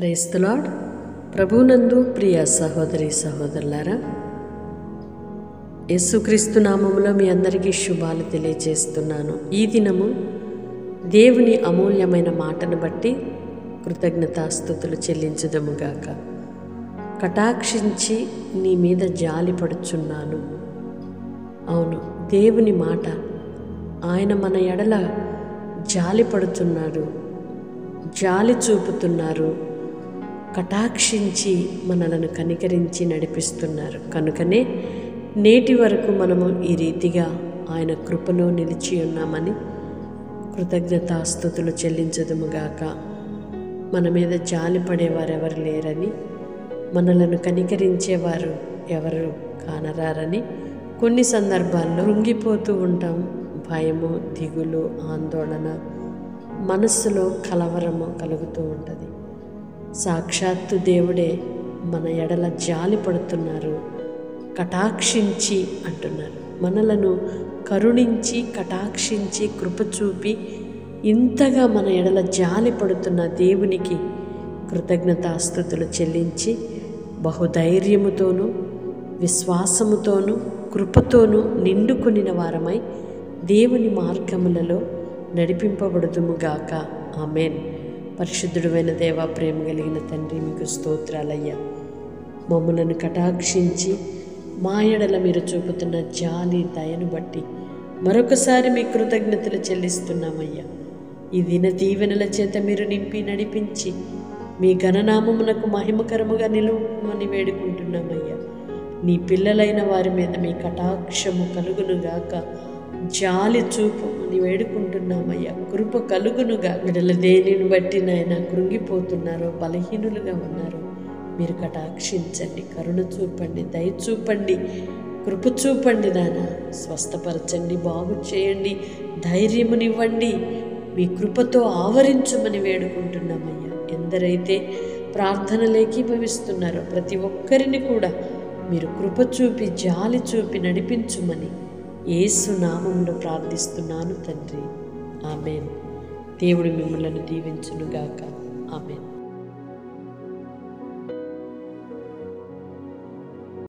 Praise the lord. ప్రభువునందు ప్రియ సహోదరి సహోదరులారా, యేసుక్రీస్తు నామములో మీ అందరికీ శుభాలు తెలియజేస్తున్నాను. ఈ దినము దేవుని అమూల్యమైన మాటను బట్టి కృతజ్ఞతాస్తుతులు చెల్లించుదముగాక. కటాక్షించి నీ మీద జాలి పడుచున్నాను. అవును, దేవుని మాట. ఆయన మన ఎడల జాలి పడుతున్నాడు, జాలి చూపుతున్నారు, కటాక్షించి మనలను కనికరించి నడిపిస్తున్నారు. కనుకనే నేటి వరకు మనము ఈ రీతిగా ఆయన కృపలో నిలిచి ఉన్నామని కృతజ్ఞతాస్తుతులు చెల్లించదుముగాక. మన మీద జాలి పడేవారు ఎవరు లేరని, మనలను కనికరించేవారు ఎవరు కానరారని కొన్ని సందర్భాల్లో కృంగిపోతూ ఉంటాం. భయము, దిగులు, ఆందోళన, మనస్సులో కలవరము కలుగుతూ ఉంటుంది. సాక్షాత్తు దేవుడే మన ఎడల జాలి పడుతున్నారు, కటాక్షించి అంటున్నారు. మనలను కరుణించి కటాక్షించి కృప చూపి ఇంతగా మన ఎడల జాలి పడుతున్న దేవునికి కృతజ్ఞతాస్తుతులు చెల్లించి బహుధైర్యముతోనూ విశ్వాసముతోనూ కృపతోనూ నిండుకొనిన వారమై దేవుని మార్గములలో నడిపింపబడుదుముగాక. ఆమేన్. పరిశుద్ధుడైన దేవా, ప్రేమ కలిగిన తండ్రి, మీకు స్తోత్రాలయ్యా. మమ్మలను కటాక్షించి మా ఎడల మీరు చూపుతున్న జాలి దయను బట్టి మరొకసారి మీ కృతజ్ఞతలు చెల్లిస్తున్నామయ్యా. ఈ దిన దీవెనల చేత మీరు నింపి నడిపించి మీ ఘననామమునకు మహిమకరముగా నిలువమని వేడుకుంటున్నామయ్యా. నీ పిల్లలైన వారి మీద మీ కటాక్షము కలుగునుగాక, జాలి చూపమని వేడుకుంటున్నామయ్యా. కృప కలుగునుగా. బిడ్డల దేనిని బట్టి నాయన కృంగిపోతున్నారో, బలహీనులుగా ఉన్నారో మీరు కటాక్షించండి, కరుణ చూపండి, దయ చూపండి, కృప చూపండి. నాన్న స్వస్థపరచండి, బాగు చేయండి, ధైర్యమునివ్వండి, మీ కృపతో ఆవరించమని వేడుకుంటున్నామయ్యా. ఎందరైతే ప్రార్థనలు ఏకీభవిస్తున్నారో ప్రతి ఒక్కరిని కూడా మీరు కృప చూపి జాలి చూపి నడిపించుమని యేసు నామములో ప్రార్థిస్తున్నాను తండ్రి. ఆమేన్. దేవుడు మిమ్మల్ని దీవించునుగాక. ఆమేన్.